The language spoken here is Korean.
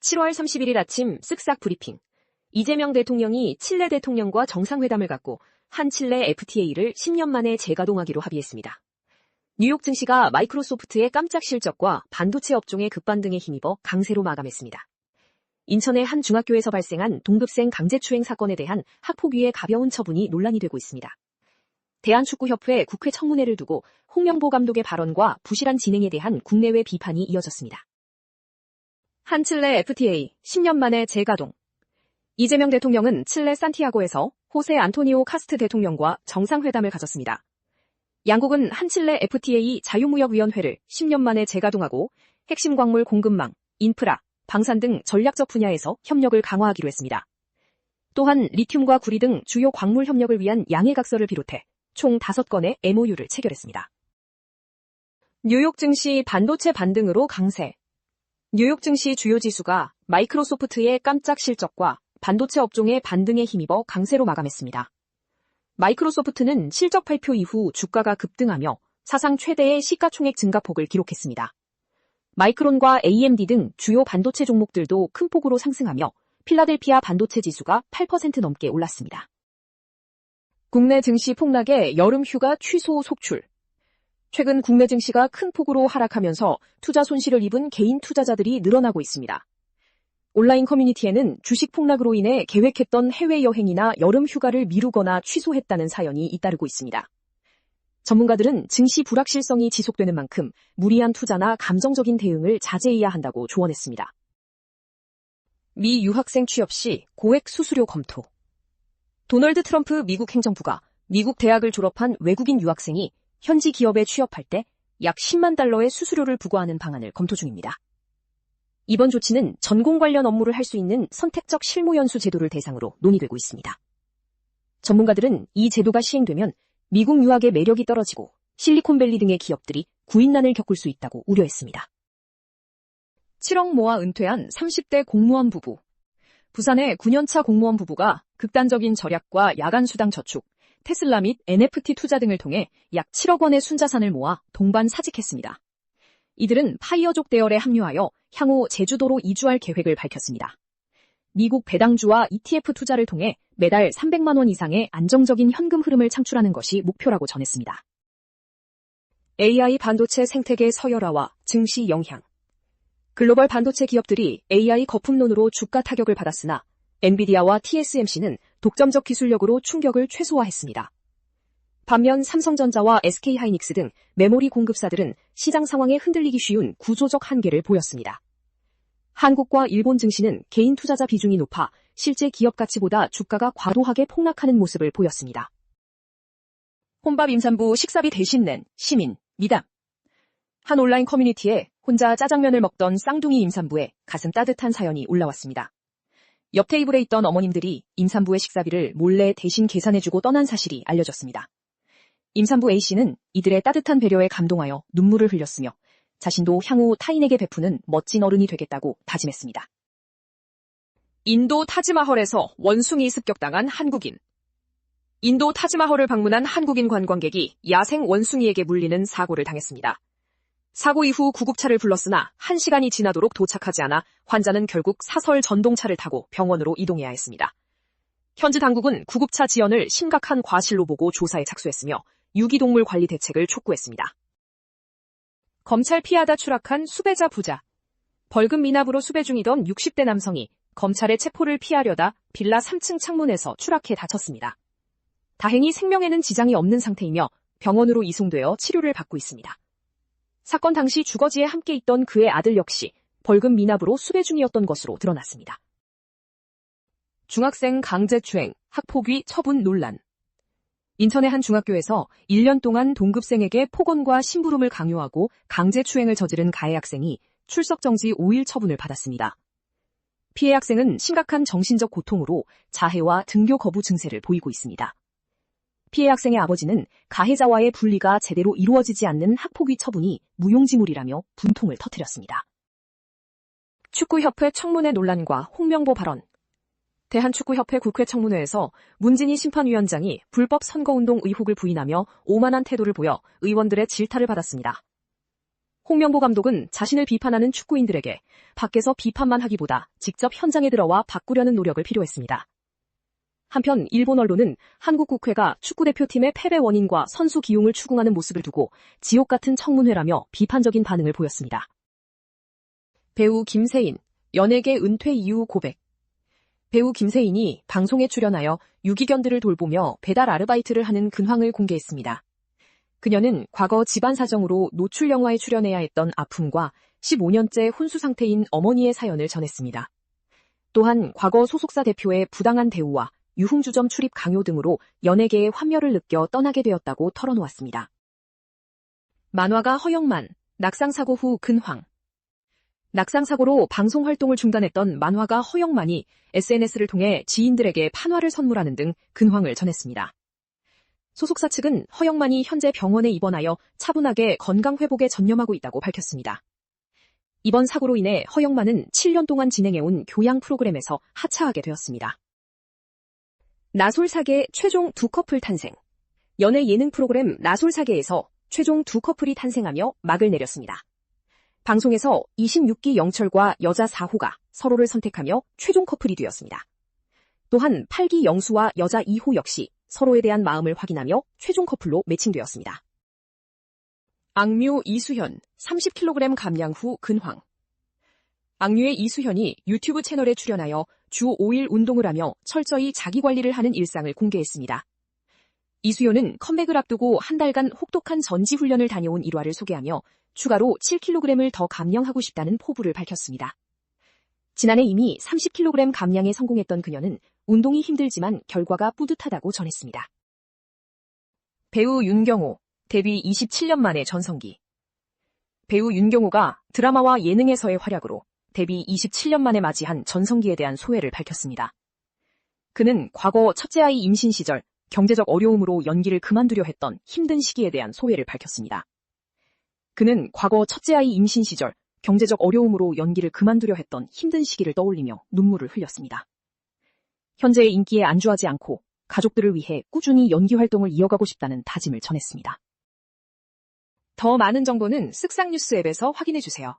7월 31일 아침 쓱싹 브리핑. 이재명 대통령이 칠레 대통령과 정상회담을 갖고 한 칠레 FTA를 10년 만에 재가동하기로 합의했습니다. 뉴욕 증시가 마이크로소프트의 깜짝 실적과 반도체 업종의 급반등에 힘입어 강세로 마감했습니다. 인천의 한 중학교에서 발생한 동급생 강제추행 사건에 대한 학폭위의 가벼운 처분이 논란이 되고 있습니다. 대한축구협회 국회 청문회를 두고 홍명보 감독의 발언과 부실한 진행에 대한 국내외 비판이 이어졌습니다. 한 칠레 FTA 10년 만에 재가동. 이재명 대통령은 칠레 산티아고에서 호세 안토니오 카스트 대통령과 정상회담을 가졌습니다. 양국은 한 칠레 FTA 자유무역위원회를 10년 만에 재가동하고 핵심 광물 공급망, 인프라, 방산 등 전략적 분야에서 협력을 강화하기로 했습니다. 또한 리튬과 구리 등 주요 광물 협력을 위한 양해각서를 비롯해 총 5건의 MOU를 체결했습니다. 뉴욕 증시 반도체 반등으로 강세. 뉴욕 증시 주요 지수가 마이크로소프트의 깜짝 실적과 반도체 업종의 반등에 힘입어 강세로 마감했습니다. 마이크로소프트는 실적 발표 이후 주가가 급등하며 사상 최대의 시가총액 증가폭을 기록했습니다. 마이크론과 AMD 등 주요 반도체 종목들도 큰 폭으로 상승하며 필라델피아 반도체 지수가 8% 넘게 올랐습니다. 국내 증시 폭락에 여름 휴가 취소 속출. 최근 국내 증시가 큰 폭으로 하락하면서 투자 손실을 입은 개인 투자자들이 늘어나고 있습니다. 온라인 커뮤니티에는 주식 폭락으로 인해 계획했던 해외여행이나 여름 휴가를 미루거나 취소했다는 사연이 잇따르고 있습니다. 전문가들은 증시 불확실성이 지속되는 만큼 무리한 투자나 감정적인 대응을 자제해야 한다고 조언했습니다. 미 유학생 취업 시 고액 수수료 검토. 도널드 트럼프 미국 행정부가 미국 대학을 졸업한 외국인 유학생이 현지 기업에 취업할 때 약 10만 달러의 수수료를 부과하는 방안을 검토 중입니다. 이번 조치는 전공 관련 업무를 할 수 있는 선택적 실무 연수 제도를 대상으로 논의되고 있습니다. 전문가들은 이 제도가 시행되면 미국 유학의 매력이 떨어지고 실리콘밸리 등의 기업들이 구인난을 겪을 수 있다고 우려했습니다. 7억 모아 은퇴한 30대 공무원 부부. 부산의 9년차 공무원 부부가 극단적인 절약과 야간 수당 저축, 테슬라 및 NFT 투자 등을 통해 약 7억 원의 순자산을 모아 동반 사직했습니다. 이들은 파이어족 대열에 합류하여 향후 제주도로 이주할 계획을 밝혔습니다. 미국 배당주와 ETF 투자를 통해 매달 300만 원 이상의 안정적인 현금 흐름을 창출하는 것이 목표라고 전했습니다. AI 반도체 생태계 서열화와 증시 영향. 글로벌 반도체 기업들이 AI 거품론으로 주가 타격을 받았으나 엔비디아와 TSMC는 독점적 기술력으로 충격을 최소화했습니다. 반면 삼성전자와 SK하이닉스 등 메모리 공급사들은 시장 상황에 흔들리기 쉬운 구조적 한계를 보였습니다. 한국과 일본 증시는 개인 투자자 비중이 높아 실제 기업 가치보다 주가가 과도하게 폭락하는 모습을 보였습니다. 혼밥 임산부 식사비 대신 낸 시민, 미담. 한 온라인 커뮤니티에 혼자 짜장면을 먹던 쌍둥이 임산부의 가슴 따뜻한 사연이 올라왔습니다. 옆 테이블에 있던 어머님들이 임산부의 식사비를 몰래 대신 계산해주고 떠난 사실이 알려졌습니다. 임산부 A씨는 이들의 따뜻한 배려에 감동하여 눈물을 흘렸으며 자신도 향후 타인에게 베푸는 멋진 어른이 되겠다고 다짐했습니다. 인도 타지마헐에서 원숭이 습격당한 한국인. 인도 타지마헐을 방문한 한국인 관광객이 야생 원숭이에게 물리는 사고를 당했습니다. 사고 이후 구급차를 불렀으나 1시간이 지나도록 도착하지 않아 환자는 결국 사설 전동차를 타고 병원으로 이동해야 했습니다. 현지 당국은 구급차 지연을 심각한 과실로 보고 조사에 착수했으며 유기동물 관리 대책을 촉구했습니다. 검찰 피하다 추락한 수배자 부자. 벌금 미납으로 수배 중이던 60대 남성이 검찰의 체포를 피하려다 빌라 3층 창문에서 추락해 다쳤습니다. 다행히 생명에는 지장이 없는 상태이며 병원으로 이송되어 치료를 받고 있습니다. 사건 당시 주거지에 함께 있던 그의 아들 역시 벌금 미납으로 수배 중이었던 것으로 드러났습니다. 중학생 강제추행, 학폭위 처분 논란. 인천의 한 중학교에서 1년 동안 동급생에게 폭언과 심부름을 강요하고 강제추행을 저지른 가해 학생이 출석 정지 5일 처분을 받았습니다. 피해 학생은 심각한 정신적 고통으로 자해와 등교 거부 증세를 보이고 있습니다. 피해 학생의 아버지는 가해자와의 분리가 제대로 이루어지지 않는 학폭위 처분이 무용지물이라며 분통을 터뜨렸습니다. 축구협회 청문회 논란과 홍명보 발언. 대한축구협회 국회 청문회에서 문진희 심판위원장이 불법 선거운동 의혹을 부인하며 오만한 태도를 보여 의원들의 질타를 받았습니다. 홍명보 감독은 자신을 비판하는 축구인들에게 밖에서 비판만 하기보다 직접 현장에 들어와 바꾸려는 노력을 필요했습니다. 한편 일본 언론은 한국 국회가 축구대표팀의 패배 원인과 선수 기용을 추궁하는 모습을 두고 지옥 같은 청문회라며 비판적인 반응을 보였습니다. 배우 김세인, 연예계 은퇴 이후 고백. 배우 김세인이 방송에 출연하여 유기견들을 돌보며 배달 아르바이트를 하는 근황을 공개했습니다. 그녀는 과거 집안 사정으로 노출 영화에 출연해야 했던 아픔과 15년째 혼수 상태인 어머니의 사연을 전했습니다. 또한 과거 소속사 대표의 부당한 대우와 유흥주점 출입 강요 등으로 연예계의 환멸을 느껴 떠나게 되었다고 털어놓았습니다. 만화가 허영만, 낙상사고 후 근황. 낙상사고로 방송 활동을 중단했던 만화가 허영만이 SNS를 통해 지인들에게 판화를 선물하는 등 근황을 전했습니다. 소속사 측은 허영만이 현재 병원에 입원하여 차분하게 건강 회복에 전념하고 있다고 밝혔습니다. 이번 사고로 인해 허영만은 7년 동안 진행해온 교양 프로그램에서 하차하게 되었습니다. 나솔사계 최종 두 커플 탄생. 연예 예능 프로그램 나솔사계에서 최종 두 커플이 탄생하며 막을 내렸습니다. 방송에서 26기 영철과 여자 4호가 서로를 선택하며 최종 커플이 되었습니다. 또한 8기 영수와 여자 2호 역시 서로에 대한 마음을 확인하며 최종 커플로 매칭되었습니다. 악뮤 이수현, 30kg 감량 후 근황. 악뮤의 이수현이 유튜브 채널에 출연하여 주 5일 운동을 하며 철저히 자기관리를 하는 일상을 공개했습니다. 이수현은 컴백을 앞두고 한 달간 혹독한 전지훈련을 다녀온 일화를 소개하며 추가로 7kg을 더 감량하고 싶다는 포부를 밝혔습니다. 지난해 이미 30kg 감량에 성공했던 그녀는 운동이 힘들지만 결과가 뿌듯하다고 전했습니다. 배우 윤경호, 데뷔 27년 만에 전성기. 배우 윤경호가 드라마와 예능에서의 활약으로 데뷔 27년 만에 맞이한 전성기에 대한 소회를 밝혔습니다. 그는 과거 첫째 아이 임신 시절 경제적 어려움으로 연기를 그만두려 했던 힘든 시기에 대한 소회를 밝혔습니다. 그는 과거 첫째 아이 임신 시절 경제적 어려움으로 연기를 그만두려 했던 힘든 시기를 떠올리며 눈물을 흘렸습니다. 현재의 인기에 안주하지 않고 가족들을 위해 꾸준히 연기 활동을 이어가고 싶다는 다짐을 전했습니다. 더 많은 정보는 쓱싹뉴스 앱에서 확인해주세요.